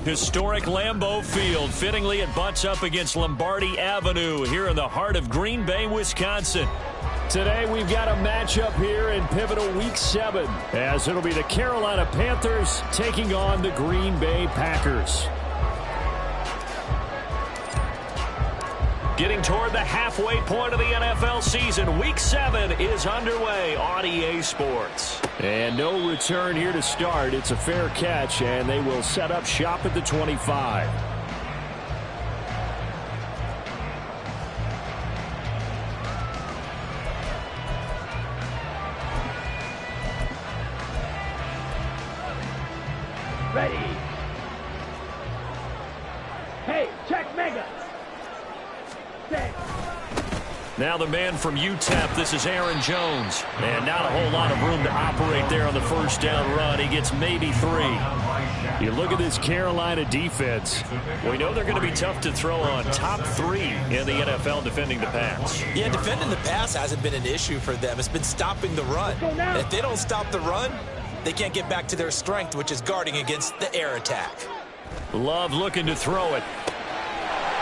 Historic Lambeau Field. Fittingly, it butts up against Lombardi Avenue here in the heart of Green Bay, Wisconsin. Today we've got a matchup here in pivotal Week 7, as it'll be the Carolina Panthers taking on the Green Bay Packers. Getting toward the halfway point of the NFL season, Week 7 is underway on EA Sports. And no return here to start. It's a fair catch, and they will set up shop at the 25. Ready. Hey, check mega. Set. Now the man from UTEP, this is Aaron Jones. And not a whole lot of room to operate there on the first down run. He gets maybe 3. You look at this Carolina defense. We know they're going to be tough to throw on. Top 3 in the NFL defending the pass. Yeah, defending the pass hasn't been an issue for them. It's been stopping the run. And if they don't stop the run, they can't get back to their strength, which is guarding against the air attack. Love looking to throw it.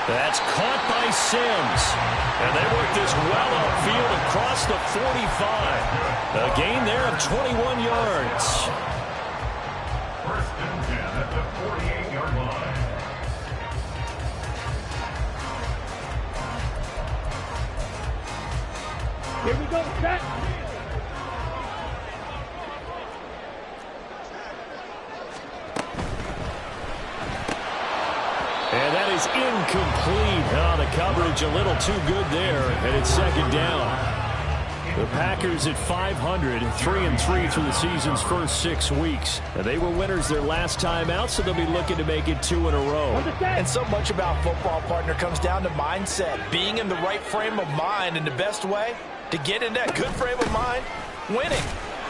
That's caught by Sims. And they work this well upfield across the 45. A gain there of 21 yards. First and 10 at the 48-yard line. Here we go, set. And that is incomplete. Oh, the coverage a little too good there, and it's second down. The Packers at 500, 3-3 through the season's first 6 weeks. And they were winners their last time out, so they'll be looking to make it 2 in a row. And so much about football, partner, comes down to mindset. Being in the right frame of mind, and the best way to get in that good frame of mind, winning.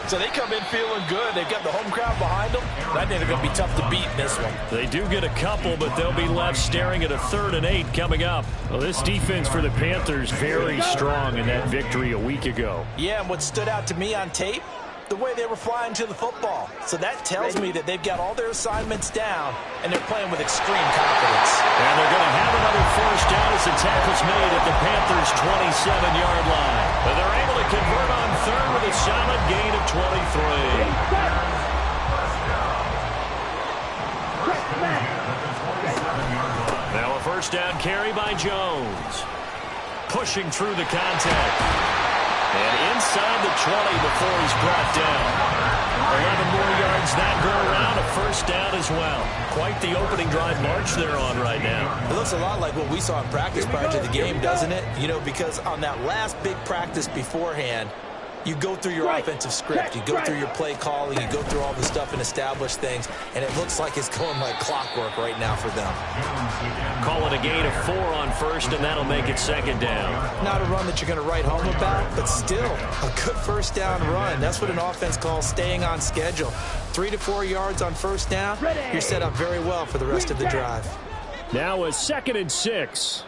So they come in feeling good. They've got the home crowd behind them. I think they're going to be tough to beat in this one. They do get a couple, but they'll be left staring at a 3rd and 8 coming up. Well, this defense for the Panthers very strong in that victory a week ago. Yeah, and what stood out to me on tape, the way they were flying to the football. So that tells me that they've got all their assignments down, and they're playing with extreme confidence. And they're going to have another first down as the tackle's made at the Panthers' 27-yard line. But they're able to convert on 3rd with a solid gain of 23. Now a first down carry by Jones. Pushing through the contact. And inside the 20 before he's brought down. 11 more yards that go around, a first down as well. Quite the opening drive march they're on right now. It looks a lot like what we saw in practice prior to the game, doesn't it? You know, because on that last big practice beforehand, you go through your offensive script. You go through your play calling. You go through all the stuff and establish things. And it looks like it's going like clockwork right now for them. Call it a gain of 4 on first, and that'll make it second down. Not a run that you're going to write home about, but still a good first down run. That's what an offense calls staying on schedule. 3 to 4 yards on first down. You're set up very well for the rest of the drive. Now a 2nd and 6.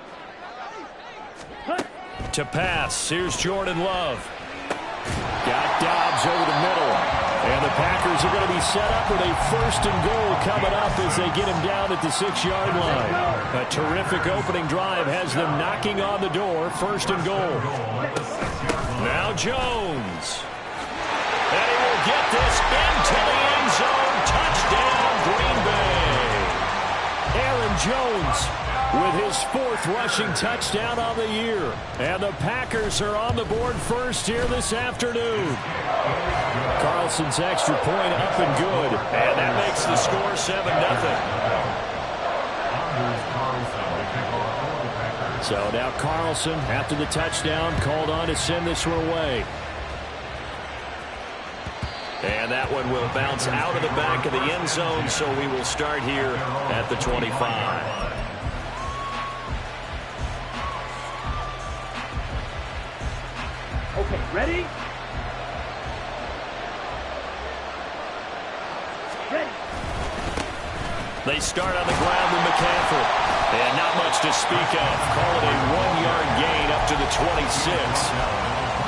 To pass, here's Jordan Love. Got Dobbs over the middle. And the Packers are going to be set up with a 1st and goal coming up as they get him down at the 6-yard line. A terrific opening drive has them knocking on the door. 1st and goal. Now Jones. And he will get this into the end zone. Touchdown, Green Bay. Aaron Jones with his 4th rushing touchdown on the year. And the Packers are on the board first here this afternoon. Carlson's extra point up and good. And that makes the score 7-0. So now Carlson, after the touchdown, called on to send this one away. And that one will bounce out of the back of the end zone, so we will start here at the 25. Okay, ready? Ready. They start on the ground with McCaffrey. And not much to speak of. Call it a 1-yard gain up to the 26.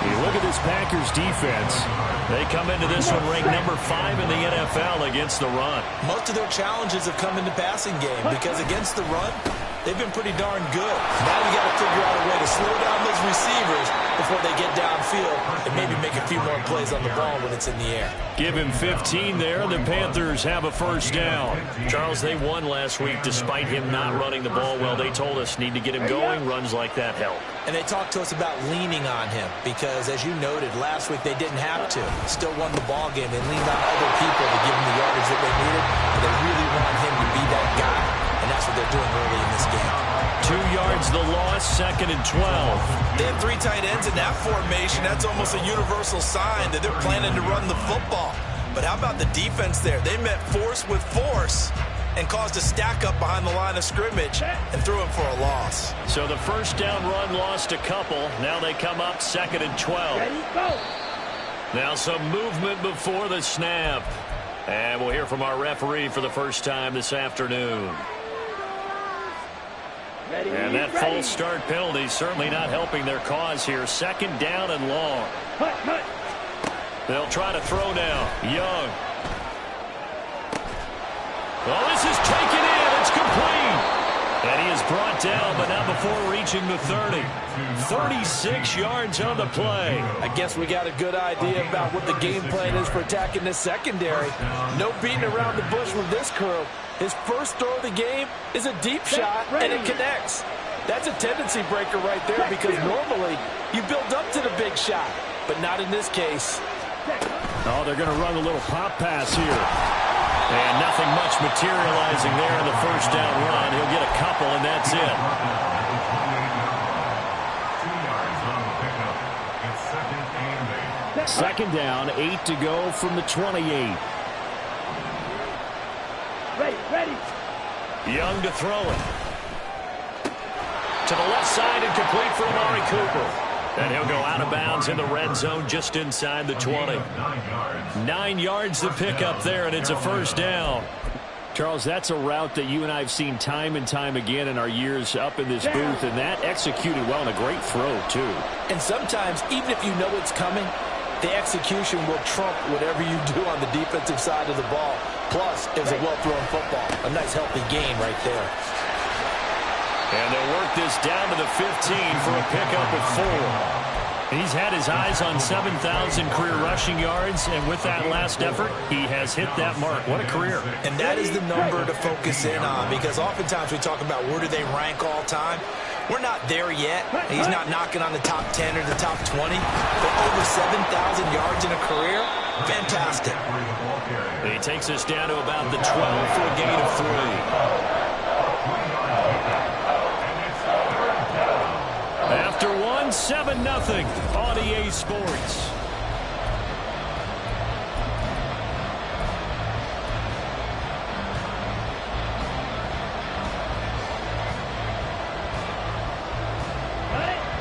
You look at this Packers defense. They come into this one ranked number 5 in the NFL against the run. Most of their challenges have come in the passing game because against the run, they've been pretty darn good. Now you got to figure out a way to slow down those receivers before they get downfield and maybe make a few more plays on the ball when it's in the air. Give him 15 there. The Panthers have a first down. Charles, they won last week despite him not running the ball well. They told us need to get him going. Runs like that help. And they talked to us about leaning on him because, as you noted, last week they didn't have to. Still won the ball game. They leaned on other people to give him the yardage that they needed. But they really want him to be that guy. And that's what they're doing early in this game. 2 yards the loss, 2nd and 12. They have 3 tight ends in that formation. That's almost a universal sign that they're planning to run the football. But how about the defense there? They met force with force and caused a stack up behind the line of scrimmage and threw him for a loss. So the first down run lost a couple. Now they come up 2nd and 12. Ready, go. Now some movement before the snap. And we'll hear from our referee for the first time this afternoon. Ready, And that ready. false start penalty certainly not helping their cause here. 2nd down and long. Hut, hut. They'll try to throw now. Young. Well, this is taken in. It's complete. And he is brought down, but not before reaching the 30. 36 yards on the play. I guess we got a good idea about what the game plan is for attacking this secondary. No beating around the bush with this crew. His first throw of the game is a deep shot, and it connects. That's a tendency breaker right there because normally you build up to the big shot, but not in this case. Oh, they're going to run a little pop pass here. And nothing much materializing there in the first down run. He'll get a couple, and that's it. 2nd down, 8 to go from the 28. Ready, ready. Young to throw it. To the left side and complete for Amari Cooper. And he'll go out of bounds in the red zone just inside the 20. 9 yards to pick up there, and it's a first down. Charles, that's a route that you and I have seen time and time again in our years up in this booth, and that executed well and a great throw, too. And sometimes, even if you know it's coming, the execution will trump whatever you do on the defensive side of the ball. Plus, it was a well-thrown football. A nice, healthy game right there. And they'll work this down to the 15 for a pickup of 4. He's had his eyes on 7,000 career rushing yards, and with that last effort, he has hit that mark. What a career. And that is the number to focus in on because oftentimes we talk about where do they rank all time. We're not there yet. He's not knocking on the top 10 or the top 20, but over 7,000 yards in a career, fantastic. He takes us down to about the 12 for a gain of 3. After 1, 7-0 on EA Sports.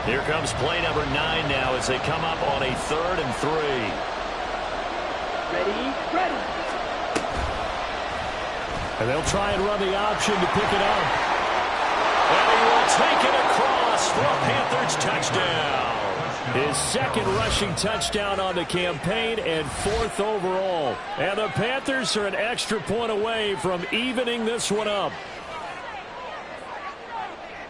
Here comes play number 9 now as they come up on a 3rd and 3. Ready, ready. And they'll try and run the option to pick it up. And he will take it across for a Panthers touchdown. His 2nd rushing touchdown on the campaign and 4th overall. And the Panthers are an extra point away from evening this one up.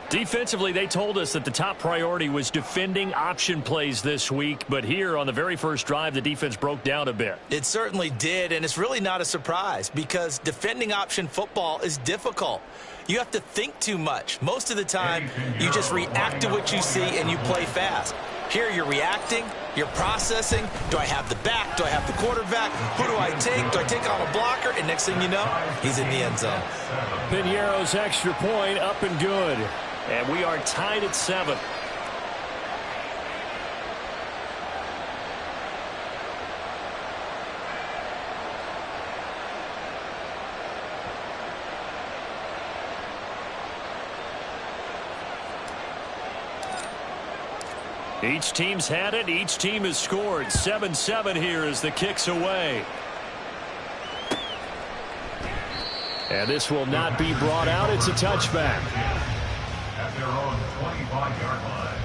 Defensively, they told us that the top priority was defending option plays this week. But here on the very first drive, the defense broke down a bit. It certainly did, and it's really not a surprise because defending option football is difficult. You have to think too much. Most of the time, you just react to what you see and you play fast. Here you're reacting, you're processing. Do I have the back? Do I have the quarterback? Who do I take? Do I take on a blocker? And next thing you know, he's in the end zone. Piñeiro's extra point up and good. And we are tied at 7. Each team's had it. Each team has scored. 7-7 here as the kick's away. And this will not be brought out. It's a touchback. At their own 25-yard line.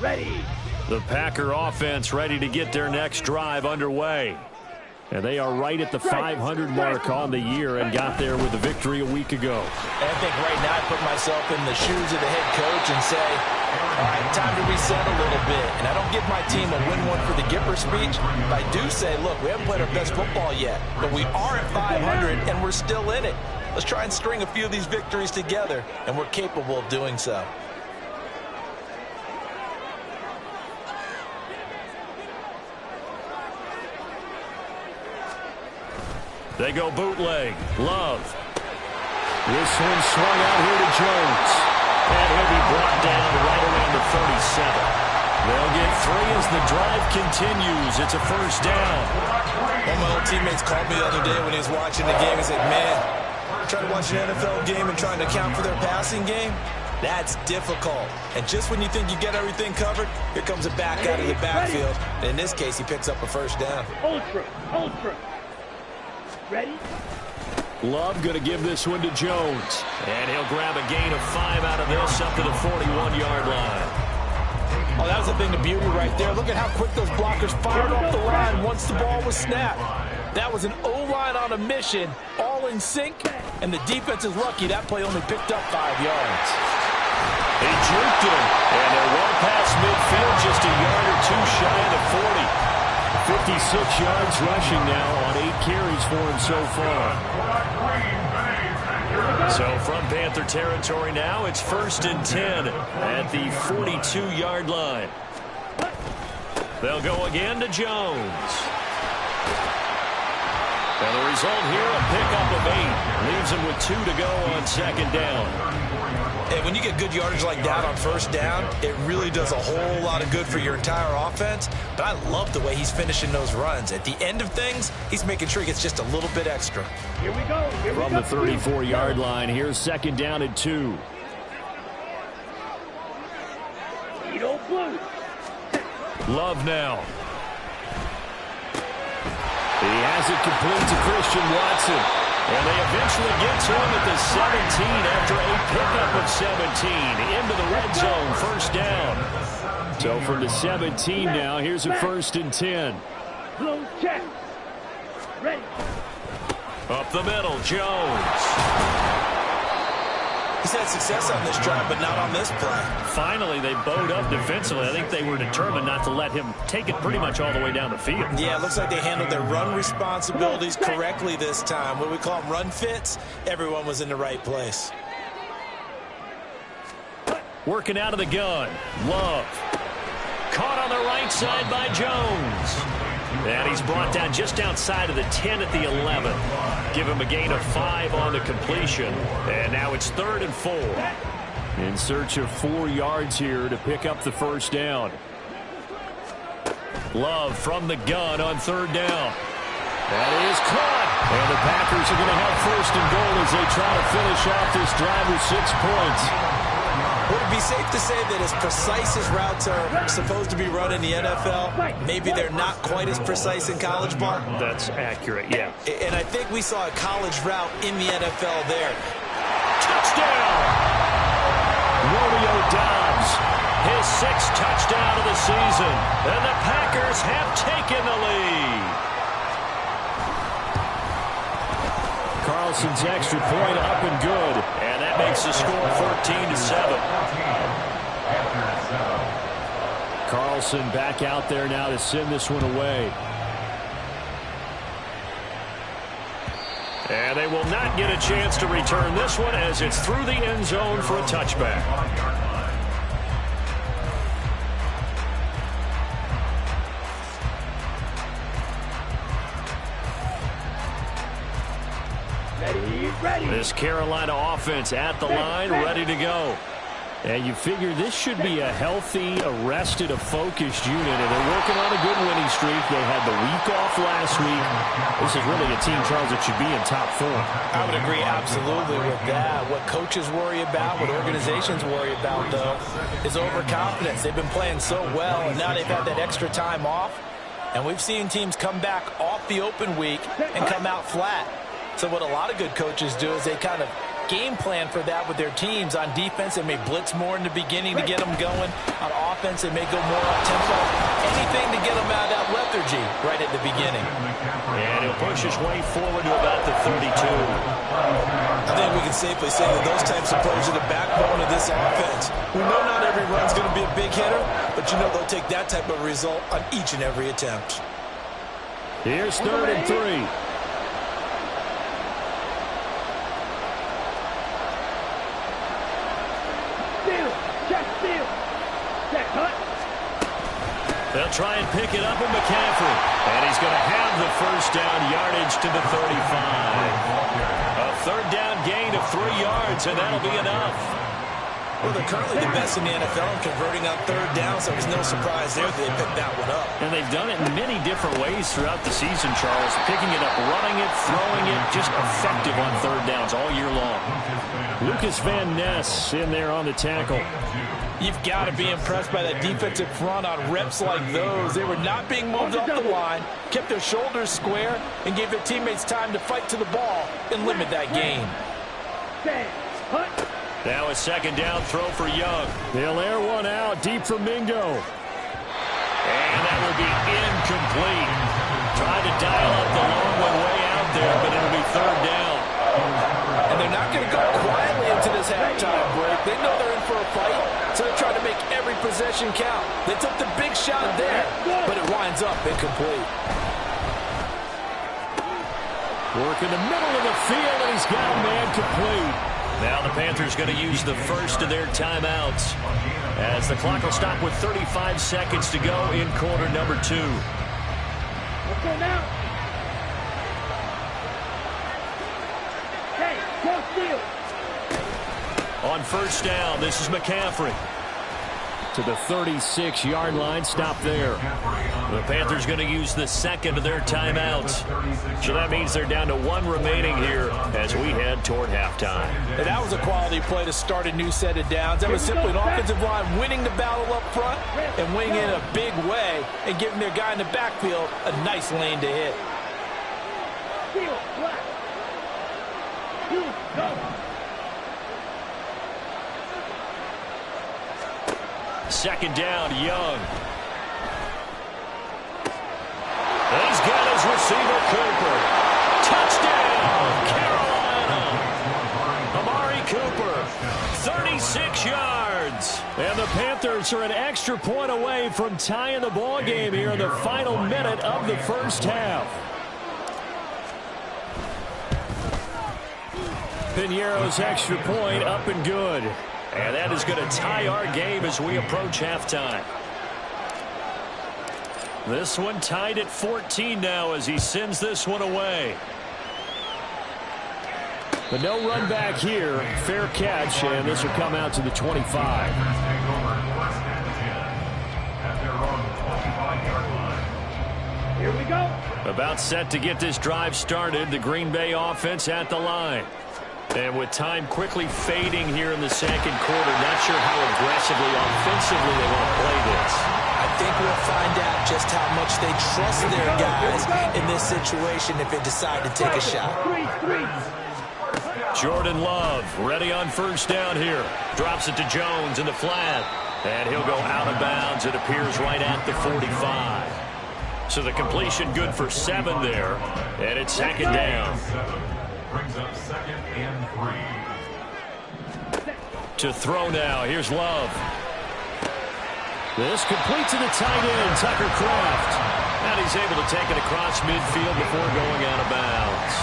Ready. The Packer offense ready to get their next drive underway. And they are right at the 500 mark on the year and got there with a victory a week ago. I think right now I put myself in the shoes of the head coach and say, all right, time to reset a little bit. And I don't give my team a win one for the Gipper speech. But I do say, look, we haven't played our best football yet, but we are at 500 and we're still in it. Let's try and string a few of these victories together, and we're capable of doing so. They go bootleg. Love. This one swung out here to Jones. And he'll be brought down right around the 37. They'll get 3 as the drive continues. It's a first down. One of my old teammates called me the other day when he was watching the game. He said, man, trying to watch an NFL game and trying to account for their passing game, that's difficult. And just when you think you get everything covered, here comes a back out of the backfield. And in this case, he picks up a first down. Ultra. Ready? Love going to give this one to Jones. And he'll grab a gain of 5 out of this up to the 41-yard line. Oh, that was the thing of beauty right there. Look at how quick those blockers fired off the line once the ball was snapped. That was an O-line on a mission, all in sync, and the defense is lucky that play only picked up 5 yards. He juked him, and they're well past midfield, just a yard or 2 shy of the 40. 56 yards rushing now on 8 carries for him so far. So from Panther territory now, it's 1st and 10 at the 42-yard line. They'll go again to Jones. And the result here, a pickup of 8. Leaves him with 2 to go on 2nd down. And when you get good yardage like that on 1st down, it really does a whole lot of good for your entire offense. But I love the way he's finishing those runs. At the end of things, he's making sure he gets just a little bit extra. Here we go. From the 34-yard line, here's 2nd down and 2. Edo Blue. Love now. He has it complete to Christian Watson. And they eventually get to him at the 17 after a pickup of 17. Into the red zone, 1st down. So from the 17 now, here's a 1st and 10. Close check. Ready. Up the middle, Jones. He's had success on this drive, but not on this play. Finally, they bowed up defensively. I think they were determined not to let him take it pretty much all the way down the field. Yeah, it looks like they handled their run responsibilities correctly this time. What we call them run fits, everyone was in the right place. Working out of the gun, Love. Caught on the right side by Jones. And he's brought down just outside of the 10 at the 11. Give him a gain of 5 on the completion. And now it's 3rd and 4. In search of 4 yards here to pick up the 1st down. Love from the gun on 3rd down. That is caught. And the Packers are going to have 1st and goal as they try to finish off this drive with 6 points. Would it be safe to say that as precise as routes are supposed to be run in the NFL, maybe they're not quite as precise in college ball? That's accurate, yeah. And I think we saw a college route in the NFL there. Touchdown! Romeo Doubs, his 6th touchdown of the season. And the Packers have taken the lead. Carlson's extra point up and good. And that makes the score 14-7. Carlson back out there now to send this one away. And they will not get a chance to return this one as it's through the end zone for a touchback. Ready. This Carolina offense at the line, ready to go. And you figure this should be a healthy, arrested, a focused unit. And they're working on a good winning streak. They had the week off last week. This is really a team, Charles, that should be in top form. I would agree absolutely with that. What coaches worry about, what organizations worry about, though, is overconfidence. They've been playing so well, and now they've had that extra time off. And we've seen teams come back off the open week and come out flat. So what a lot of good coaches do is they kind of game plan for that with their teams. On defense, they may blitz more in the beginning to get them going. On offense, they may go more up-tempo. Anything to get them out of that lethargy right at the beginning. And he'll push his way forward to about the 32. I think we can safely say that those types of plays are the backbone of this offense. We know not every run's going to be a big hitter, but you know they'll take that type of result on each and every attempt. Here's 3rd and 3. They'll try and pick it up with McCaffrey. And he's going to have the first down, yardage to the 35. A 3rd down gain of 3 yards, and that'll be enough. Well, they're currently the best in the NFL in converting on 3rd down, so there's no surprise there that they picked that one up. And they've done it in many different ways throughout the season, Charles. Picking it up, running it, throwing it, just effective on 3rd downs all year long. Lucas Van Ness in there on the tackle. You've got to be impressed by that defensive front on reps like those. They were not being moved off the line, kept their shoulders square, and gave their teammates time to fight to the ball and limit that gain. Now a 2nd down throw for Young. They'll air one out deep from Mingo. And that will be incomplete. Trying to dial up the long one way out there, but it'll be 3rd down. And they're not going to go quietly into this halftime break. They know they're in for a fight, so they're trying to make every possession count. They took the big shot there, but it winds up incomplete. Work in the middle of the field, and he's got a man complete. Now the Panthers going to use the first of their timeouts as the clock will stop with 35 seconds to go in quarter number 2. Let's go now. Hey, cross field. On 1st down, this is McCaffrey. To the 36-yard line, stop there. The Panthers going to use the 2nd of their timeouts. So that means they're down to 1 remaining here as we head toward halftime. And that was a quality play to start a new set of downs. That was simply an offensive line winning the battle up front and winning in a big way and giving their guy in the backfield a nice lane to hit. Field, black. You go. 2nd down, Young. He's got his receiver, Cooper. Touchdown, Carolina. Amari Cooper, 36 yards. And the Panthers are an extra point away from tying the ball game here in the final minute of the 1st half. Piñeiro's extra point up and good. And that is going to tie our game as we approach halftime. This one tied at 14 now as he sends this one away. But no run back here. Fair catch, and this will come out to the 25. Here we go. About set to get this drive started. The Green Bay offense at the line. And with time quickly fading here in the 2nd quarter, not sure how aggressively, offensively they want to play this. I think we'll find out just how much they trust their guys in this situation if they decide to take a shot. 3-3. Jordan Love ready on 1st down here. Drops it to Jones in the flat. And he'll go out of bounds. It appears right at the 45. So the completion good for 7 there. And it's 2nd down. Brings up 2nd and 3. To throw now. Here's Love. This complete to the tight end, Tucker Kraft. And he's able to take it across midfield before going out of bounds.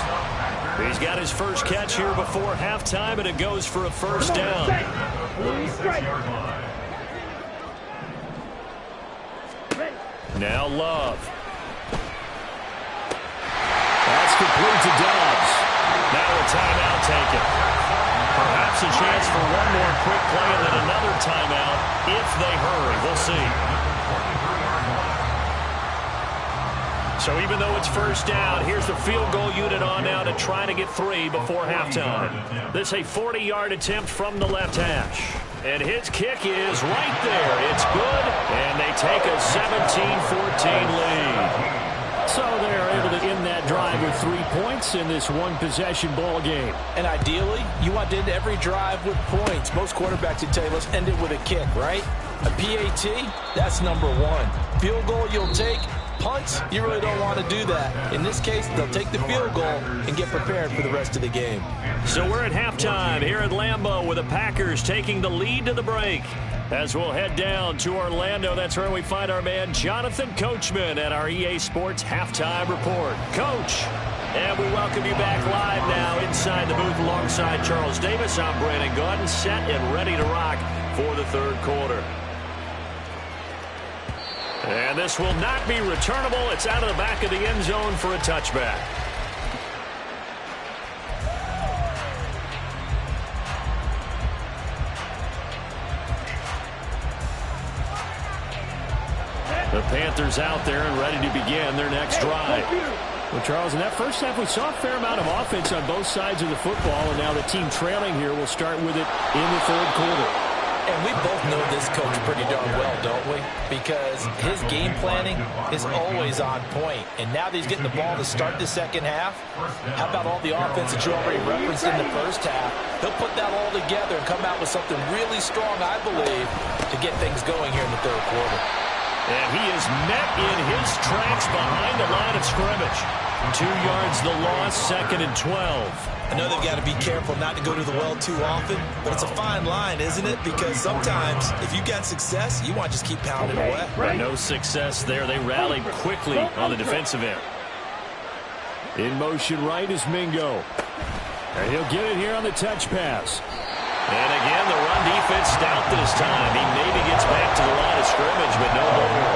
He's got his first catch here before halftime, and it goes for a 1st down. Now Love. That's complete to Dobbs. Now a timeout taken. Perhaps a chance for one more quick play and then another timeout if they hurry. We'll see. So even though it's 1st down, here's the field goal unit on now to try to get 3 before halftime. This is a 40-yard attempt from the left hash. And his kick is right there. It's good, and they take a 17-14 lead. So they're able to end that drive with 3 points in this one-possession ball game. And ideally, you want to end every drive with points. Most quarterbacks would tell you, let's end it with a kick, right? A PAT, that's number one. Field goal you'll take. Punts, you really don't want to do that. In this case, they'll take the field goal and get prepared for the rest of the game. So we're at halftime here at Lambeau with the Packers taking the lead to the break. As we'll head down to Orlando, that's where we find our man Jonathan Coachman at our EA Sports Halftime Report. Coach, and we welcome you back live now inside the booth alongside Charles Davis. I'm Brandon Gaudin, set and ready to rock for the third quarter. And this will not be returnable. It's out of the back of the end zone for a touchback. The Panthers out there and ready to begin their next drive. Well, Charles, in that first half, we saw a fair amount of offense on both sides of the football, and now the team trailing here will start with it in the third quarter. And we both know this coach pretty darn well, don't we? Because his game planning is always on point. And now that he's getting the ball to start the second half, how about all the offense that you already referenced in the first half? He'll put that all together and come out with something really strong, I believe, to get things going here in the third quarter. And he is met in his tracks behind the line of scrimmage. 2 yards the loss, 2nd and 12. I know they've got to be careful not to go to the well too often, but it's a fine line, isn't it? Because sometimes if you got success, you want to just keep pounding away. But no success there. They rallied quickly on the defensive end. In motion right is Mingo. And he'll get it here on the touch pass. And again, the run defense stout this time. He maybe gets back to the line of scrimmage, but no more.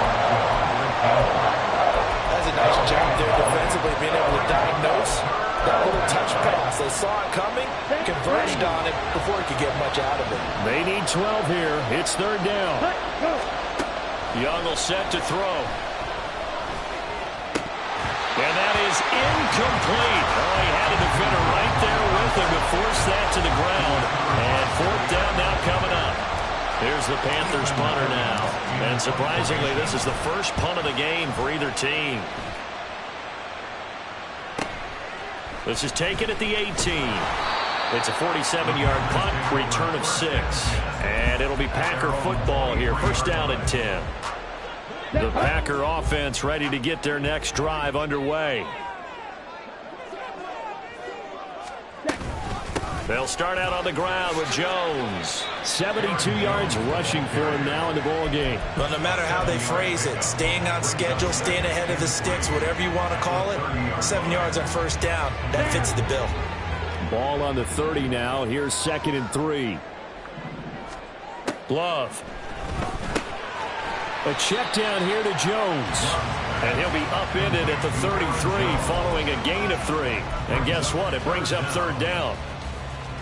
That's a nice job there defensively, being able to diagnose that little touch pass. They saw it coming, converged on it before he could get much out of it. They need 12 here. It's third down. Young will set to throw. And that is incomplete. Oh, he had a defender right there with him to force that to the ground. And fourth down now coming up. Here's the Panthers punter now. And surprisingly, this is the first punt of the game for either team. This is taken at the 18. It's a 47-yard punt, return of 6. And it'll be Packer football here. First down and 10. The Packer offense ready to get their next drive underway. They'll start out on the ground with Jones. 72 yards rushing for him now in the ball game. Well, no matter how they phrase it, staying on schedule, staying ahead of the sticks, whatever you want to call it, 7 yards on first down, that fits the bill. Ball on the 30 now. Here's 2nd and 3. Love. A check down here to Jones. And he'll be upended at the 33 following a gain of 3. And guess what? It brings up third down.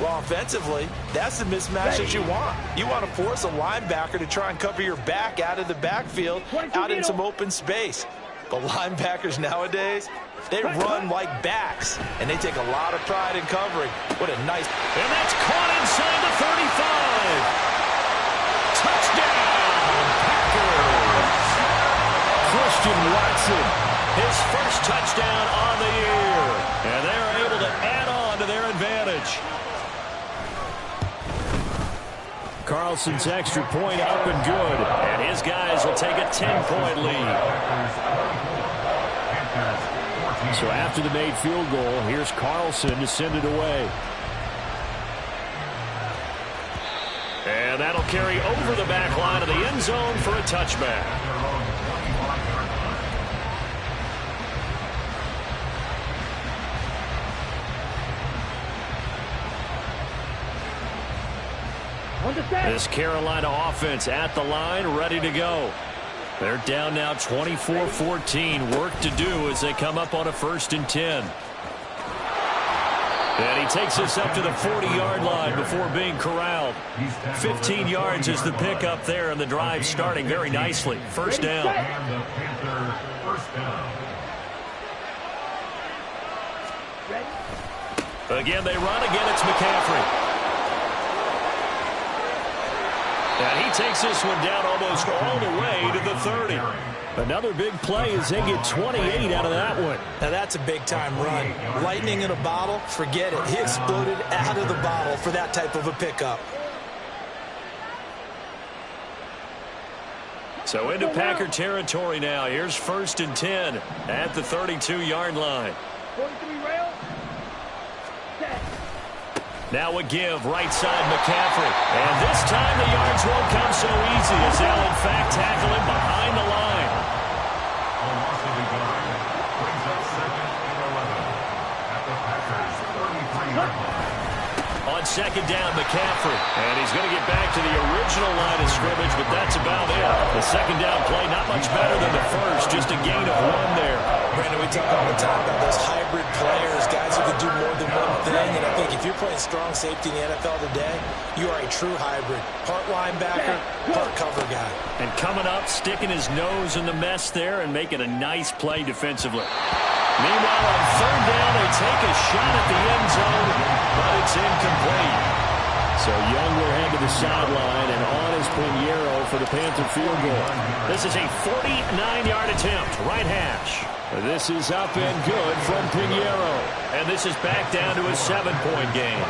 Well, offensively, that's the mismatch that you want. You want to force a linebacker to try and cover your back out of the backfield, out in some open space. But linebackers nowadays, they run like backs, and they take a lot of pride in covering. What a nice... And that's caught inside the 35. Touchdown, Packers. Christian Watson. His first touchdown on the year. And they're able to add on to their advantage. Carlson's extra point up and good. And his guys will take a 10-point lead. So after the made field goal, here's Carlson to send it away. And that'll carry over the back line of the end zone for a touchback. This Carolina offense at the line, ready to go. They're down now 24-14. Work to do as they come up on a 1st and 10. And he takes us up to the 40-yard line before being corralled. 15 yards is the pickup there, and the drive starting very nicely. First down. Again, they run. Again, it's McCaffrey. And he takes this one down almost all the way to the 30. Another big play as they get 28 out of that one. Now that's a big-time run. Lightning in a bottle, forget it. He exploded out of the bottle for that type of a pickup. So into Packer territory now. Here's 1st and 10 at the 32-yard line. 43 rail. Set. Now a give, right side McCaffrey. And this time the yards won't come so easy as they'll in fact tackle him behind the line. A loss of a yard. Brings up 2nd and 11 at the Packers' 33-yard line. On 2nd down, McCaffrey. And he's going to get back to the original line of scrimmage, but that's about it. The 2nd down play, not much better than the first, just a gain of 1 there. Brandon, we talk all the time about those hybrid players, guys who can do more than one thing. And I think if you're playing strong safety in the NFL today, you are a true hybrid. Part linebacker, part cover guy. And coming up, sticking his nose in the mess there and making a nice play defensively. Meanwhile, on 3rd down, they take a shot at the end zone, but it's incomplete. So Young will head to the sideline, and on is Pinheiro for the Panther field goal. This is a 49-yard attempt, right hash. This is up and good from Pinheiro. And this is back down to a 7-point game.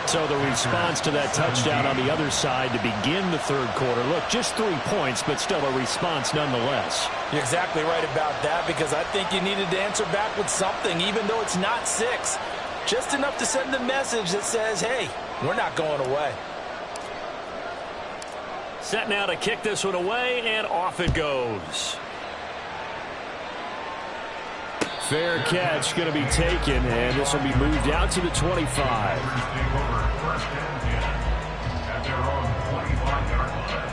So the response to that touchdown on the other side to begin the 3rd quarter. Look, just 3 points, but still a response nonetheless. You're exactly right about that, because I think you needed to answer back with something, even though it's not 6. Just enough to send a message that says, hey, we're not going away. Set now to kick this one away, and off it goes. Fair catch going to be taken, and this will be moved out to the 25. Take over 1st and 10 at their own 25-yard line.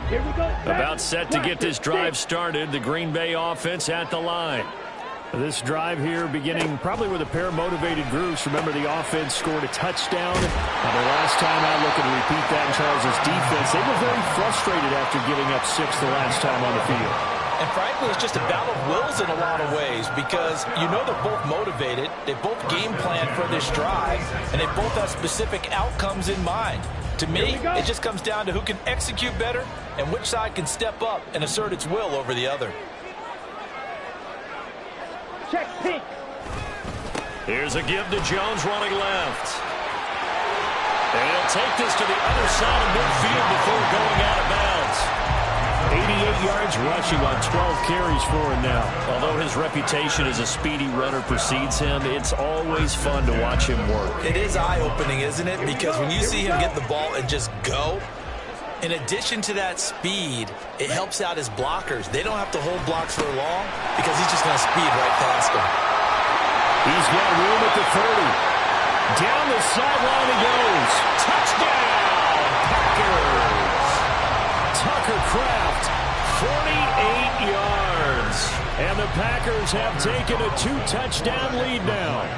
Here we go. About set to get this drive started. The Green Bay offense at the line. This drive here beginning probably with a pair of motivated groups. Remember, the offense scored a touchdown. The last time out, looking to repeat that in Charles' defense. They were very frustrated after giving up 6 the last time on the field. And frankly, it's just a battle of wills in a lot of ways, because you know they're both motivated, they both game plan for this drive, and they both have specific outcomes in mind. To me, it just comes down to who can execute better and which side can step up and assert its will over the other. Check pink. Here's a give to Jones running left. And he'll take this to the other side of midfield before going out of bounds. 88 yards rushing on 12 carries for him now. Although his reputation as a speedy runner precedes him, it's always fun to watch him work. It is eye-opening, isn't it? Because when you see him get the ball and just go, in addition to that speed, it helps out his blockers. They don't have to hold blocks for long because he's just going to speed right past them. He's got room at the 30. Down the sideline he goes. Touchdown, Packers! Tucker Kraft, 48 yards. And the Packers have taken a 2-touchdown lead now.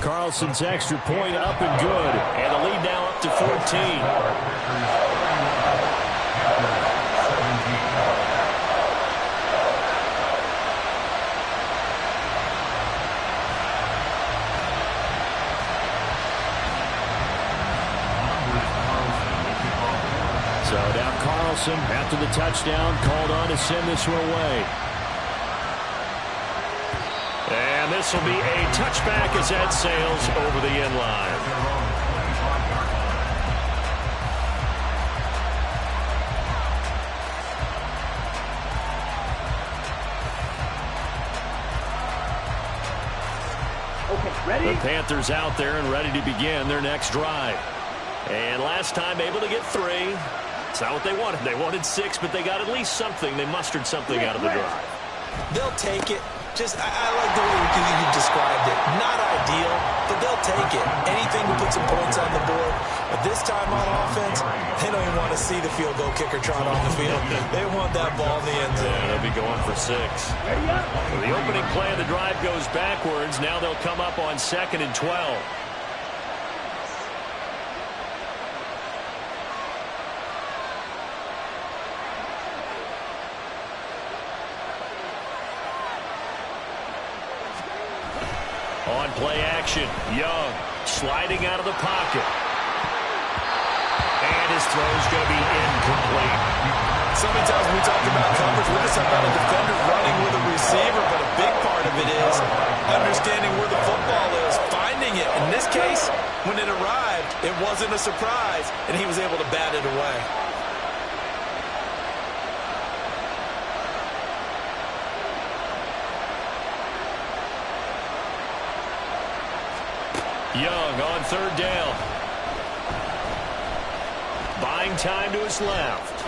Carlson's extra point up and good. And the lead now up to 14. So now Carlson, after the touchdown, called on to send this one away. And this will be a touchback as that sails over the end line. Okay, ready? The Panthers out there and ready to begin their next drive. And last time able to get 3. It's not what they wanted. They wanted 6, but they got at least something. They mustered something out of the drive. They'll take it. I like the way you described it. Not ideal, but they'll take it. Anything to put some points on the board. But this time on offense, they don't even want to see the field goal kicker trot on the field. They want that ball in the end zone. They'll be going for 6. So the opening play of the drive goes backwards. Now they'll come up on 2nd and 12. On play action, Young sliding out of the pocket. And his throw's going to be incomplete. So many times when we talk about coverage, we're just talking about a defender running with a receiver, but a big part of it is understanding where the football is, finding it. In this case, when it arrived, it wasn't a surprise, and he was able to bat it away. Young on third down. Buying time to his left.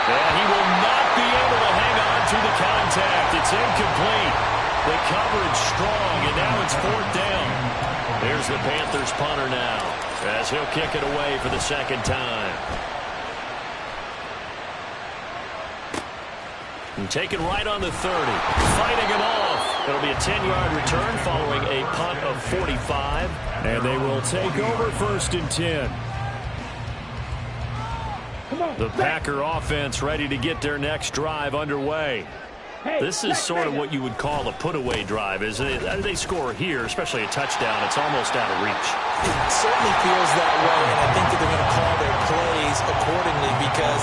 And he will not be able to hang on through the contact. It's incomplete. The coverage strong, and now it's fourth down. There's the Panthers punter now, as he'll kick it away for the second time. And taken right on the 30. Fighting him off. It'll be a 10-yard return following a punt of 45. And they will take over first and 10. The Packer offense ready to get their next drive underway. This is sort of what you would call a put-away drive, isn't it? They score here, especially a touchdown. It's almost out of reach. It certainly feels that way, and I think that they're going to call their plays accordingly because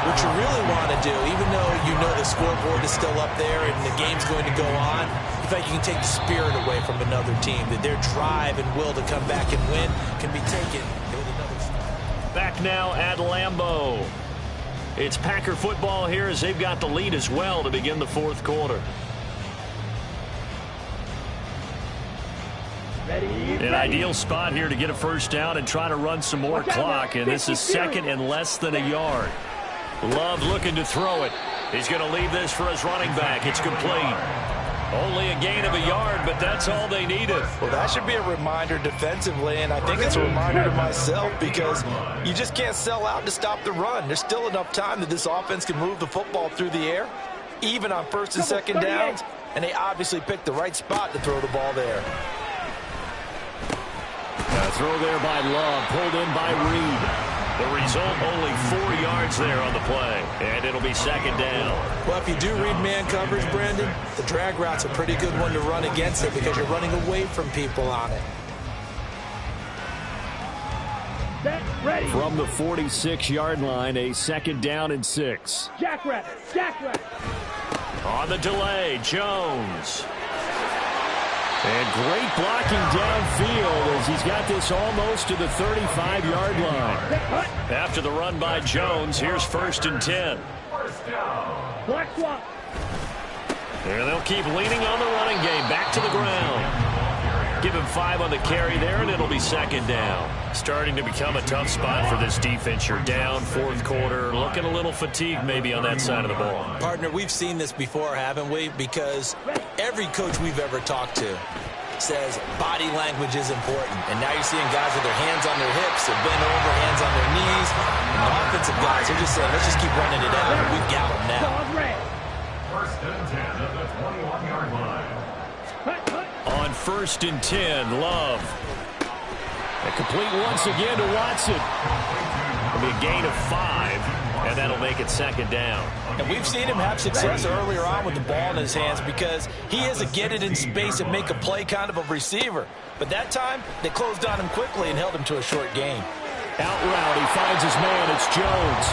what you really want to do, even though you know the scoreboard is still up there and the game's going to go on, you think you can take the spirit away from another team, that their drive and will to come back and win can be taken with another start. Back now at Lambeau. It's Packer football here as they've got the lead as well to begin the fourth quarter. An ideal spot here to get a first down and try to run some more clock, and this is second and less than a yard. Love looking to throw it. He's going to leave this for his running back. It's complete. Only a gain of a yard, but that's all they needed. Well, that should be a reminder defensively, and I think it's a reminder to myself because you just can't sell out to stop the run. There's still enough time that this offense can move the football through the air, even on first and second downs, and they obviously picked the right spot to throw the ball there. A throw there by Love, pulled in by Reed. The result, only 4 yards there on the play, and it'll be second down. Well, if you do read man coverage, Brandon, the drag route's a pretty good one to run against it because you're running away from people on it. Ready. From the 46-yard line, a second down and 6. Jackrabbit. Jackrabbit. On the delay, Jones. And great blocking downfield as he's got this almost to the 35-yard line. After the run by Jones, here's first and 10. Black swap. And they'll keep leaning on the running game. Back to the ground. Give him 5 on the carry there, and it'll be second down. Starting to become a tough spot for this defense. You're down fourth quarter. Looking a little fatigued maybe on that side of the ball. Partner, we've seen this before, haven't we? Because every coach we've ever talked to says body language is important. And now you're seeing guys with their hands on their hips, they're bent over, hands on their knees. And the offensive guys are just saying, let's just keep running it out. We've got them now. First and 10 at the 21-yard line. On first and 10, Love. A complete once again to Watson. It'll be a gain of 5, and that'll make it second down. And we've seen him have success earlier on with the ball in his hands because he is a get it in space and make a play kind of a receiver. But that time, they closed on him quickly and held him to a short gain. Out route, he finds his man. It's Jones.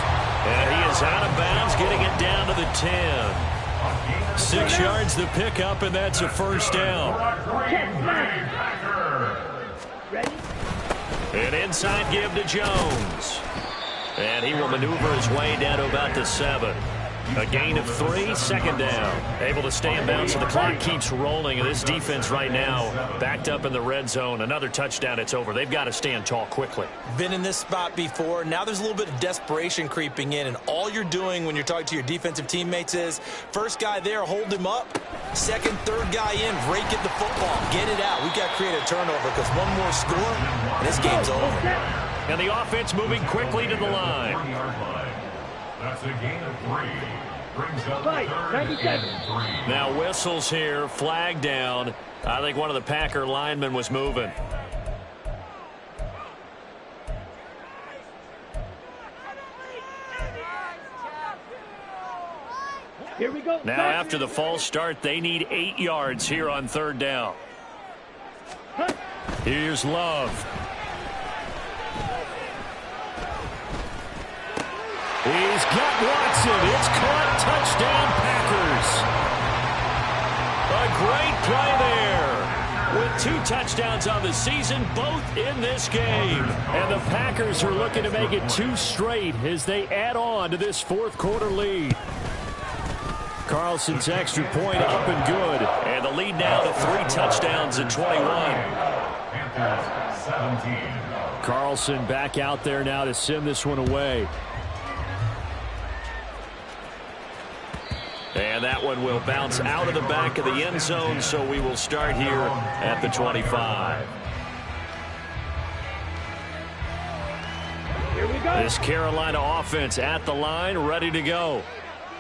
And he is out of bounds, getting it down to the 10. 6 yards the pickup, and that's a first down. Ready. An inside give to Jones. And he will maneuver his way down to about the 7. A gain of 3, second down. Able to stay in bounds, so the clock keeps rolling. And this defense right now backed up in the red zone. Another touchdown, it's over. They've got to stand tall quickly. Been in this spot before. Now there's a little bit of desperation creeping in. And all you're doing when you're talking to your defensive teammates is, first guy there, hold him up. Second, third guy in, rake at the football. Get it out. We've got to create a turnover because one more score, and this game's over. And the offense moving quickly to the line. That's a gain of 3. Brings up Right, 97. Now whistles here, flag down. I think one of the Packer linemen was moving. Here we go. Now after the false start, they need 8 yards here on 3rd down. Here's Love. He's got Watson. It's caught. Touchdown, Packers. A great play there. With 2 touchdowns on the season, both in this game. And the Packers are looking to make it 2 straight as they add on to this 4th quarter lead. Carlson's extra point up and good. And the lead now to 3 touchdowns at 21. Panthers 17. Carlson back out there now to send this one away. And that one will bounce out of the back of the end zone, so we will start here at the 25. Here we go. This Carolina offense at the line, ready to go.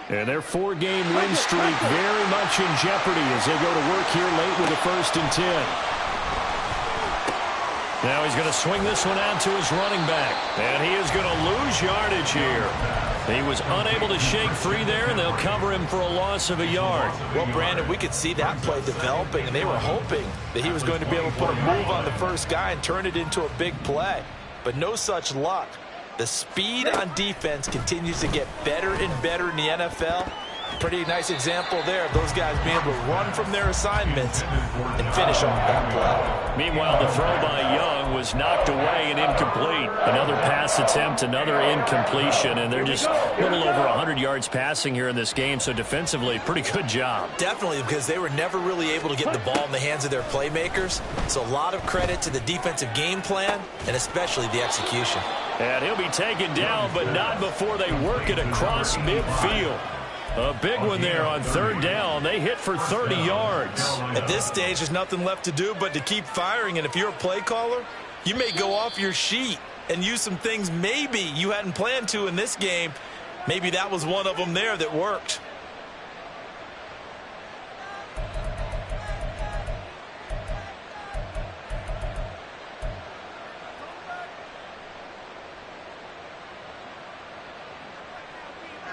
And their 4-game win streak very much in jeopardy as they go to work here late with a 1st and 10. Now he's going to swing this one out to his running back. And he is going to lose yardage here. He was unable to shake free there, and they'll cover him for a loss of a yard. Well, Brandon, we could see that play developing, and they were hoping that he was going to be able to put a move on the first guy and turn it into a big play. But no such luck. The speed on defense continues to get better and better in the NFL. Pretty nice example there of those guys being able to run from their assignments and finish off that play. Meanwhile, the throw by Young was knocked away and incomplete. Another pass attempt, another incompletion, and they're just a little over 100 yards passing here in this game, so defensively, pretty good job. Definitely, because they were never really able to get the ball in the hands of their playmakers. So a lot of credit to the defensive game plan and especially the execution. And he'll be taken down, but not before they work it across midfield. A big one there on 3rd down. They hit for 30 yards. At this stage, there's nothing left to do but to keep firing. And if you're a play caller, you may go off your sheet and use some things maybe you hadn't planned to in this game. Maybe that was one of them there that worked.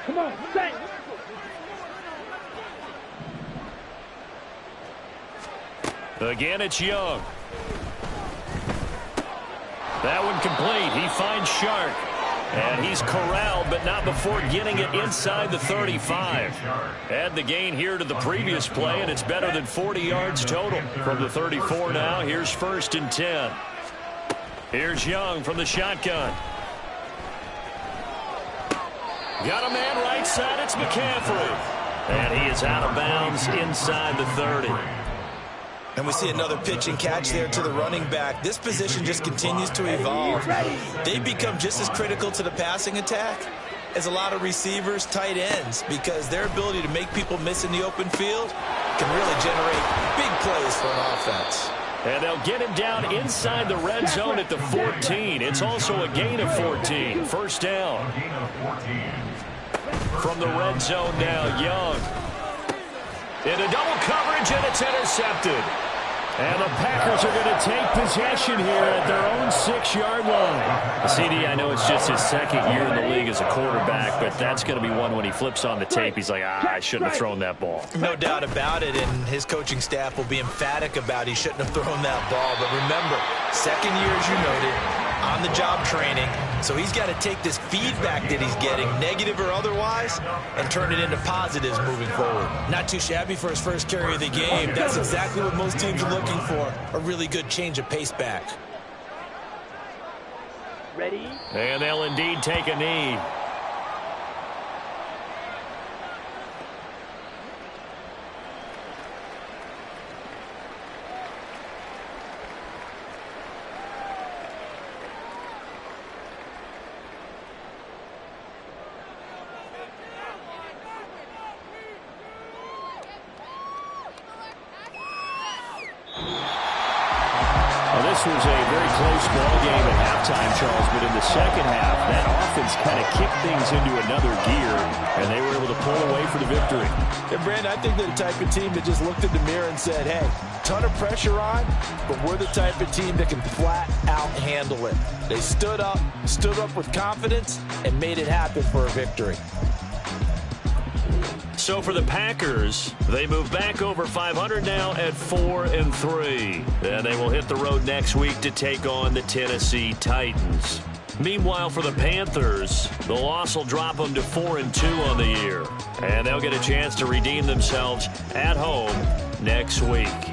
Come on, set. Again, it's Young. That one complete. He finds Shark. And he's corralled, but not before getting it inside the 35. Add the gain here to the previous play, and it's better than 40 yards total. From the 34 now, here's 1st and 10. Here's Young from the shotgun. Got a man right side. It's McCaffrey. And he is out of bounds inside the 30. And we see another pitch and catch there to the running back. This position just continues to evolve. They've become just as critical to the passing attack as a lot of receivers, tight ends, because their ability to make people miss in the open field can really generate big plays for an offense. And they'll get him down inside the red zone at the 14. It's also a gain of 14. 1st down. From the red zone now, Young. Into double coverage, and it's intercepted. And the Packers are going to take possession here at their own 6-yard line. CD, I know it's just his 2nd year in the league as a quarterback, but that's going to be one when he flips on the tape. He's like, I shouldn't have thrown that ball. No doubt about it, and his coaching staff will be emphatic about he shouldn't have thrown that ball. But remember, 2nd year, as you noted, on-the-job training. So he's got to take this feedback that he's getting, negative or otherwise, and turn it into positives moving forward. Not too shabby for his first carry of the game. That's exactly what most teams are looking for, a really good change of pace back. Ready? And they'll indeed take a knee. This was a very close ball game at halftime, Charles, but in the second half, that offense kind of kicked things into another gear, and they were able to pull away for the victory. And, Brandon, I think they're the type of team that just looked in the mirror and said, hey, ton of pressure on, but we're the type of team that can flat out handle it. They stood up with confidence, and made it happen for a victory. So for the Packers, they move back over 500 now at 4-3. Then they will hit the road next week to take on the Tennessee Titans. Meanwhile, for the Panthers, the loss will drop them to 4-2 on the year. And they'll get a chance to redeem themselves at home next week.